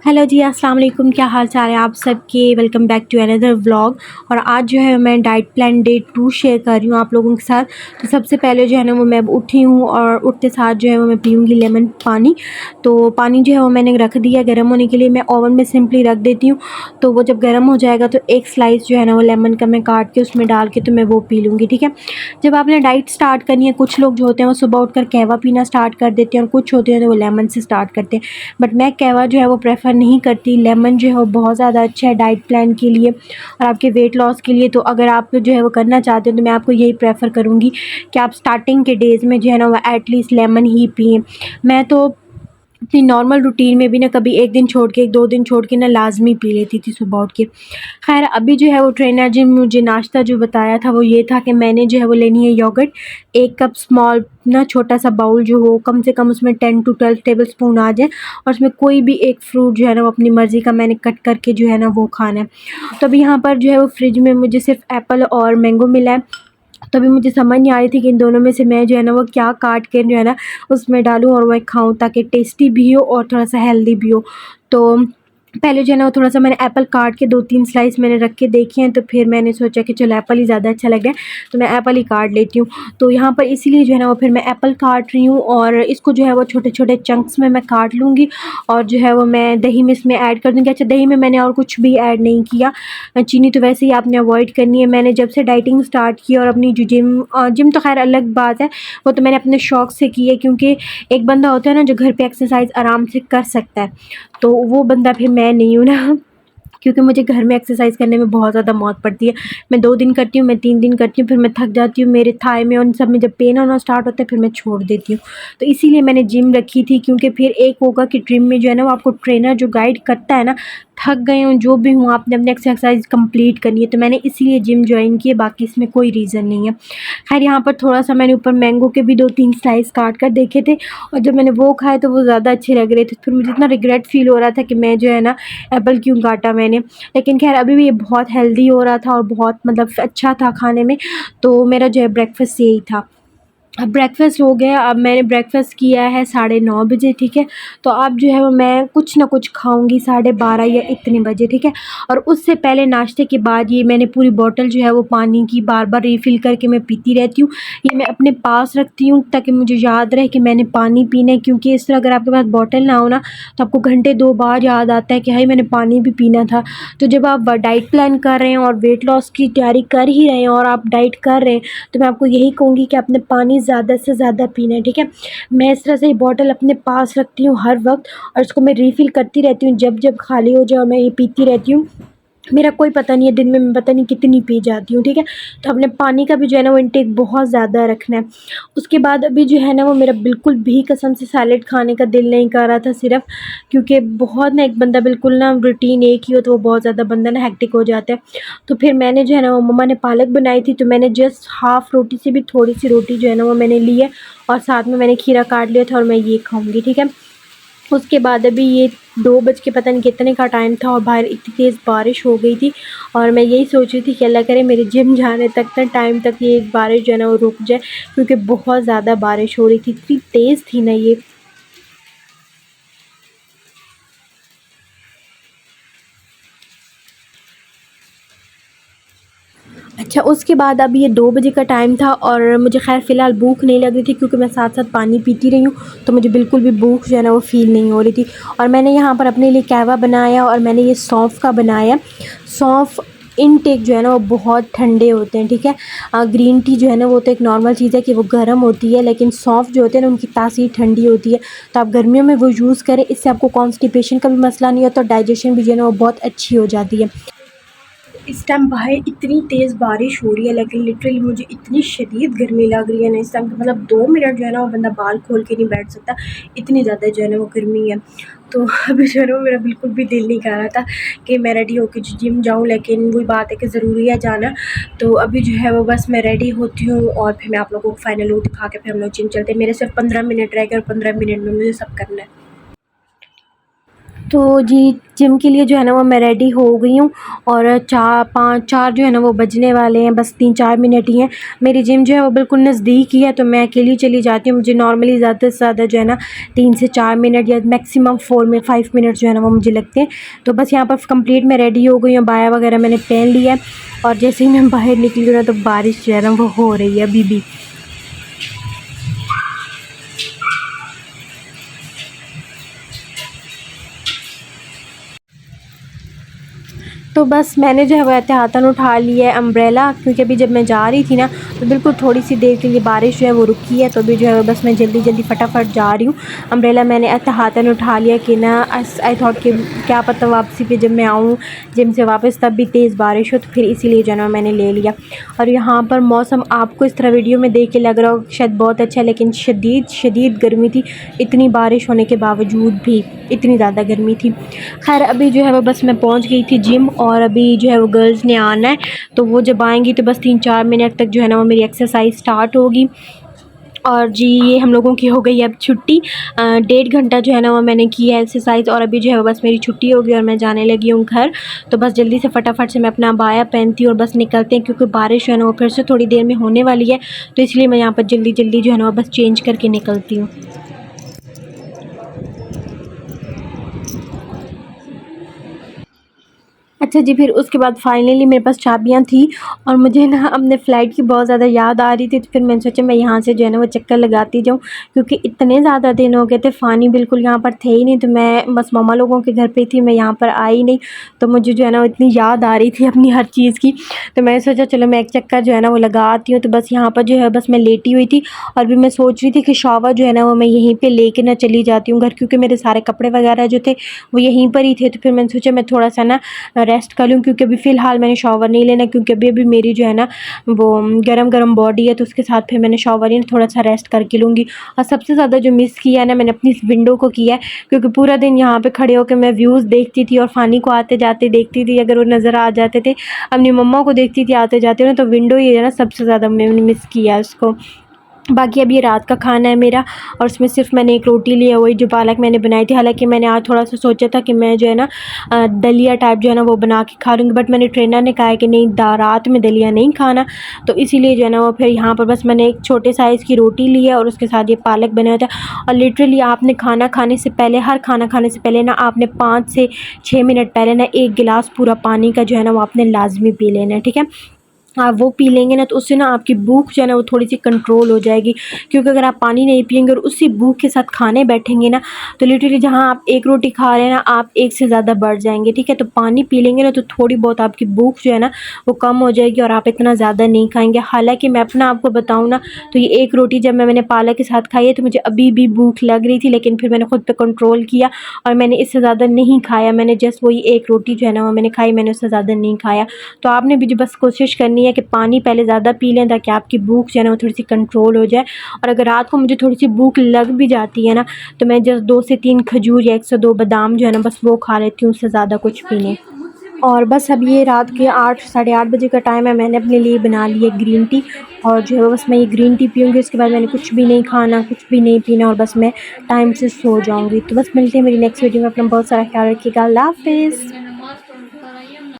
Hello जी, अस्सलाम वालेकुम। क्या हाल चाल है आप सबके। Welcome back to another vlog. और आज जो है मैं डाइट प्लान डे 2 शेयर कर रही हूँ आप लोगों के साथ। तो सबसे पहले जो है ना वो मैं अब उठी हूँ और उठते साथ जो है वो मैं पीऊँगी लेमन पानी। तो पानी जो है वो मैंने रख दिया गर्म होने के लिए। मैं ओवन में सिंपली रख देती हूँ, तो वो जब गर्म हो जाएगा तो एक स्लाइस जो है ना वो लेमन का मैं काट के उसमें डाल के तो मैं वो पी लूँगी, ठीक है। जब आपने डाइट स्टार्ट करनी है, कुछ लोग जो होते हैं वो सुबह उठकर कहवा पीना स्टार्ट कर देते हैं और कुछ होते हैं तो वो लेमन से स्टार्ट करते हैं। बट मैं कहवा जो है वो प्रेफर नहीं करती। लेमन जो है वो बहुत ज़्यादा अच्छा है डाइट प्लान के लिए और आपके वेट लॉस के लिए। तो अगर आप जो है वो करना चाहते हो तो मैं आपको यही प्रेफर करूँगी कि आप स्टार्टिंग के डेज़ में जो है ना वो एटलीस्ट लेमन ही पिएँ। मैं तो अपनी नॉर्मल रूटीन में भी ना कभी 1 दिन छोड़ के 2 दिन छोड़ के ना लाज़मी पी लेती थी सुबह उठ के। ख़ैर अभी जो है वो ट्रेनर जी ने मुझे नाश्ता जो बताया था वो ये था कि मैंने जो है वो लेनी है योगर्ट। 1 कप स्मॉल ना छोटा-सा बाउल जो हो, कम से कम उसमें 10 टू 12 टेबलस्पून आ जाए और उसमें कोई भी एक फ्रूट जो है ना वो अपनी मर्ज़ी का मैंने कट करके जो है ना वो खाना है। तो अभी यहाँ पर जो है वो फ्रिज में मुझे सिर्फ़ एप्पल और मैंगो मिला है। तो अभी मुझे समझ नहीं आ रही थी कि इन दोनों में से मैं जो है ना वो क्या काट के जो है ना उसमें डालूँ और मैं खाऊँ ताकि टेस्टी भी हो और थोड़ा-सा हेल्दी भी हो। तो पहले जो है ना वो थोड़ा-सा मैंने एप्पल काट के 2-3 स्लाइस मैंने रख के देखे हैं, तो फिर मैंने सोचा कि चलो एप्पल ही ज़्यादा अच्छा लग रहा है, तो मैं एप्पल ही काट लेती हूँ। तो यहाँ पर इसीलिए जो है ना वो फिर मैं एप्पल काट रही हूँ और इसको जो है वो छोटे-छोटे चंक्स में मैं काट लूँगी और जो है वो मैं दही में इसमें ऐड कर दूँगी। अच्छा, दही में मैंने और कुछ भी ऐड नहीं किया। चीनी तो वैसे ही आपने अवॉइड करनी है। मैंने जब से डाइटिंग स्टार्ट की और अपनी जो जिम तो ख़ैर अलग बात है, वो तो मैंने अपने शौक से की है, क्योंकि एक बंदा होता है ना जो घर पे एक्सरसाइज़ आराम से कर सकता है, तो वो बंदा फिर मैं नहीं हूँ ना। क्योंकि मुझे घर में एक्सरसाइज़ करने में बहुत ज़्यादा मौत पड़ती है। मैं 2 दिन करती हूँ, मैं 3 दिन करती हूँ, फिर मैं थक जाती हूँ। मेरे थाई में उन सब में जब पेन होना स्टार्ट होता है फिर मैं छोड़ देती हूँ। तो इसीलिए मैंने जिम रखी थी, क्योंकि फिर एक होगा कि जिम में जो है ना वो आपको ट्रेनर जो गाइड करता है ना, थक गए हों जो भी हों, आपने अपनी एक्सरसाइज़ कंप्लीट करनी है, तो मैंने इसीलिए जिम जॉइन की है, बाकी इसमें कोई रीज़न नहीं है। ख़ैर यहाँ पर थोड़ा-सा मैंने ऊपर मैंगो के भी 2-3 स्लाइस काट कर देखे थे और जब मैंने वो खाए तो वो ज़्यादा अच्छे लग रहे थे। फिर मुझे इतना रिग्रेट फ़ील हो रहा था कि मैं जो है ना एप्पल क्यों काटा मैंने। लेकिन ख़ैर अभी भी ये बहुत हेल्दी हो रहा था और बहुत मतलब अच्छा था खाने में, तो मेरा जो है ब्रेकफ़ास्ट यही था। अब ब्रेकफ़ास्ट हो गया, अब मैंने ब्रेकफ़ास्ट किया है 9:30 बजे, ठीक है। तो अब जो है वो मैं कुछ ना कुछ खाऊँगी 12:30 या इतने बजे, ठीक है। और उससे पहले नाश्ते के बाद ये मैंने पूरी बॉटल जो है वो पानी की बार-बार रिफ़िल करके मैं पीती रहती हूँ। ये मैं अपने पास रखती हूँ ताकि मुझे याद रहे कि मैंने पानी पीना है, क्योंकि इस तरह अगर आपके पास बॉटल ना हो ना तो आपको घंटे 2 बाद याद आता है कि हाय मैंने पानी भी पीना था। तो जब आप डाइट प्लान कर रहे हैं और वेट लॉस की तैयारी कर ही रहे हैं और आप डाइट कर रहे हैं, तो मैं आपको यही कहूँगी कि आपने पानी ज़्यादा से ज़्यादा पीना है, ठीक है। मैं इस तरह से ये बॉटल अपने पास रखती हूँ हर वक़्त और इसको मैं रिफ़िल करती रहती हूँ, जब-जब खाली हो जाए मैं ये पीती रहती हूँ। मेरा कोई पता नहीं है दिन में मैं पता नहीं कितनी पी जाती हूँ, ठीक है। तो अपने पानी का भी जो है ना वो इंटेक बहुत ज़्यादा रखना है। उसके बाद अभी जो है ना वो मेरा बिल्कुल भी कसम से सैलेड खाने का दिल नहीं कर रहा था सिर्फ़, क्योंकि बहुत ना एक बंदा बिल्कुल ना रूटीन एक ही हो तो वो बहुत ज़्यादा बंदा ना हेक्टिक हो जाता है। तो फिर मैंने जो है ना वो मम्मा ने पालक बनाई थी, तो मैंने जस्ट हाफ़ रोटी से भी थोड़ी-सी रोटी जो है ना वो मैंने ली है और साथ में मैंने खीरा काट लिया था और मैं ये खाऊँगी, ठीक है। उसके बाद अभी ये 2 बज के पता नहीं कितने का टाइम था और बाहर इतनी तेज़ बारिश हो गई थी और मैं यही सोच रही थी कि अल्लाह करे मेरे जिम जाने तक ना टाइम तक ये बारिश जो है ना वो रुक जाए, क्योंकि बहुत ज़्यादा बारिश हो रही थी, इतनी तेज़ थी ना ये। अच्छा, उसके बाद अब ये 2 बजे का टाइम था और मुझे ख़ैर फ़िलहाल भूख नहीं लग रही थी, क्योंकि मैं साथ-साथ पानी पीती रही हूँ, तो मुझे बिल्कुल भी भूख जो है ना वो फ़ील नहीं हो रही थी। और मैंने यहाँ पर अपने लिए कहवा बनाया और मैंने ये सौंफ का बनाया। सौंफ इनटेक जो है ना वो बहुत ठंडे होते हैं, ठीक है। ग्रीन टी जो है ना वो तो एक नॉर्मल चीज़ है कि वो गर्म होती है, लेकिन सौंफ जो होते हैं ना उनकी तासीर ठंडी होती है। तो आप गर्मियों में वो यूज़ करें, इससे आपको कॉन्स्टिपेशन का भी मसला नहीं होता और डाइजेशन भी जो है ना वो बहुत अच्छी हो जाती है। इस टाइम बाहर इतनी तेज़ बारिश हो रही है, लेकिन लिटरली मुझे इतनी शदीद गर्मी लग रही है ना इस टाइम, मतलब 2 मिनट जो है ना वो बंदा बाल खोल के नहीं बैठ सकता, इतनी ज़्यादा जो है ना वो गर्मी है। तो अभी जो है ना वो मेरा बिल्कुल भी दिल नहीं कर रहा था कि मैं रेडी होके जिम जाऊँ, लेकिन वही बात है कि ज़रूरी है जाना। तो अभी जो है वो बस मैं रेडी होती हूँ और फिर मैं आप लोगों को फाइनल लुक दिखा के फिर हम लोग जिम चलते हैं। मेरे सिर्फ 15 मिनट रह गए और 15 मिनट में मुझे सब करना है। तो जी जिम के लिए जो है ना वो मैं रेडी हो गई हूँ और 4 जो है ना वो बजने वाले हैं, बस 3-4 मिनट ही हैं। मेरी जिम जो है वो बिल्कुल नज़दीक ही है, तो मैं अकेली चली जाती हूँ। मुझे नॉर्मली ज़्यादा से ज़्यादा जो है ना 3 से 4 मिनट या मैक्सिमम 5 मिनट जो है ना वो मुझे लगते हैं। तो बस यहाँ पर कंप्लीट मैं रेडी हो गई हूँ, बाया वगैरह मैंने पहन लिया है और जैसे ही मैं बाहर निकली हूँ ना तो बारिश जो है ना वो हो रही है अभी भी। तो बस मैंने जो है वो एहतियातन उठा लिया है अम्ब्रेला, क्योंकि अभी जब मैं जा रही थी ना तो बिल्कुल थोड़ी सी देर के लिए बारिश जो है वो रुकी है, तो अभी जो है बस मैं जल्दी जल्दी फटाफट जा रही हूँ। अम्ब्रेला मैंने एहतियातन उठा लिया कि ना आई थॉट कि क्या पता वापसी पे जब मैं आऊँ जिम से वापस तब भी तेज़ बारिश हो, तो फिर इसीलिए जो है ना मैंने ले लिया। और यहाँ पर मौसम आपको इस तरह वीडियो में देख के लग रहा हो शायद बहुत अच्छा है, लेकिन शदीद गर्मी थी। इतनी बारिश होने के बावजूद भी इतनी ज़्यादा गर्मी थी। खैर अभी जो है वो बस मैं पहुँच गई थी जिम और अभी जो है वो गर्ल्स ने आना है, तो वो जब आएंगी तो बस 3-4 मिनट तक जो है ना वो मेरी एक्सरसाइज स्टार्ट होगी। और जी ये हम लोगों की हो गई है अब छुट्टी। 1.5 घंटा जो है ना वो मैंने की है एक्सरसाइज और अभी जो है वो बस मेरी छुट्टी होगी और मैं जाने लगी हूँ घर। तो बस जल्दी से फटाफट से मैं अपना अबाया पहनती हूँ और बस निकलते हैं, क्योंकि बारिश जो है ना वो फिर से थोड़ी देर में होने वाली है, तो इसलिए मैं यहाँ पर जल्दी जल्दी जो है ना वो बस चेंज करके निकलती हूँ। अच्छा जी, फिर उसके बाद फाइनली मेरे पास चाबियाँ थी और मुझे ना अपने फ़्लाइट की बहुत ज़्यादा याद आ रही थी, तो फिर मैंने सोचा मैं यहाँ से जो है ना वो चक्कर लगाती जाऊँ, क्योंकि इतने ज़्यादा दिन हो गए थे, फ़ानी बिल्कुल यहाँ पर थे ही नहीं, तो मैं बस मम्मा लोगों के घर पे थी, मैं यहाँ पर आई नहीं। तो मुझे जो है ना वो इतनी याद आ रही थी अपनी हर चीज़ की, तो मैंने सोचा चलो मैं एक चक्कर जो है ना वो लगा आती हूँ। तो बस यहाँ पर जो है बस मैं लेटी हुई थी और भी मैं सोच रही थी कि शॉवर जो है ना वो मैं यहीं पर लेके ना चली जाती हूँ घर, क्योंकि मेरे सारे कपड़े वगैरह जो थे वो यहीं पर ही थे। तो फिर मैंने सोचा मैं थोड़ा सा ना रेस्ट कर लूँ, क्योंकि अभी फ़िलहाल मैंने शॉवर नहीं लेना, क्योंकि अभी मेरी जो है ना वो गरम बॉडी है, तो उसके साथ फिर मैंने शॉवर ही थोड़ा सा रेस्ट करके लूँगी। और सबसे ज़्यादा जो मिस किया है ना मैंने अपनी इस विंडो को किया है, क्योंकि पूरा दिन यहाँ पे खड़े होकर मैं व्यूज़ देखती थी और फ़ानी को आते जाते देखती थी, अगर वो नज़र आ जाते थे। अपनी मम्मा को देखती थी आते जाते ना, तो विंडो ही है ना सबसे ज़्यादा मैंने मिस किया है उसको। बाकी अब ये रात का खाना है मेरा और उसमें सिर्फ मैंने एक रोटी ली है, वही जो पालक मैंने बनाई थी। हालांकि मैंने आज थोड़ा सा सोचा था कि मैं जो है ना दलिया टाइप जो है ना वो बना के खा लूँगी, बट मैंने ट्रेनर ने कहा है कि नहीं रात में दलिया नहीं खाना, तो इसीलिए जो है ना वो फिर यहाँ पर बस मैंने एक छोटे साइज़ की रोटी ली है और उसके साथ ये पालक बनाया था। और लिटरली आपने खाना खाने से पहले, हर खाना खाने से पहले ना आपने 5 से 6 मिनट पहले ना 1 गिलास पूरा पानी का जो है ना वो आपने लाजमी पी लेना है, ठीक है। आप वो पी लेंगे ना तो उससे ना आपकी भूख जो है ना वो थोड़ी सी कंट्रोल हो जाएगी, क्योंकि अगर आप पानी नहीं पिएंगे और उसी भूख के साथ खाने बैठेंगे ना तो लिटरली जहाँ आप एक रोटी खा रहे हैं ना आप एक से ज़्यादा बढ़ जाएंगे, ठीक है। तो पानी पी लेंगे ना तो थोड़ी बहुत आपकी भूख जो है ना वो कम हो जाएगी और आप इतना ज़्यादा नहीं खाएंगे। हालाँकि मैं अपना आपको बताऊँ ना तो ये एक रोटी जब मैंने पालक के साथ खाई है तो मुझे अभी भी भूख लग रही थी, लेकिन फिर मैंने खुद पर कंट्रोल किया और मैंने इससे ज़्यादा नहीं खाया। मैंने जस्ट वही एक रोटी जो है ना वो मैंने खाई, मैंने उससे ज़्यादा नहीं खाया। तो आपने भी जो बस कोशिश करनी है कि पानी पहले ज़्यादा पी लें, ताकि आपकी भूख जो है ना वो थोड़ी सी कंट्रोल हो जाए। और अगर रात को मुझे थोड़ी सी भूख लग भी जाती है ना तो मैं जस्ट 2 से 3 खजूर या 1 से 2 बादाम जो है ना बस वो खा लेती हूँ, उससे ज़्यादा कुछ भी नहीं। और बस अब ये रात के 8 साढ़े 8 बजे का टाइम है, मैंने अपने लिए बना ली है ग्रीन टी और जो है बस मैं ये ग्रीन टी पीऊँगी, उसके बाद मैंने कुछ भी नहीं खाना, कुछ भी नहीं पीना और बस मैं टाइम से सो जाऊँगी। तो बस मिलते हैं मेरी नेक्स्ट वीडियो में। अपना बहुत सारा ख्याल रखिएगा। अल्लाह हाफ़िज़।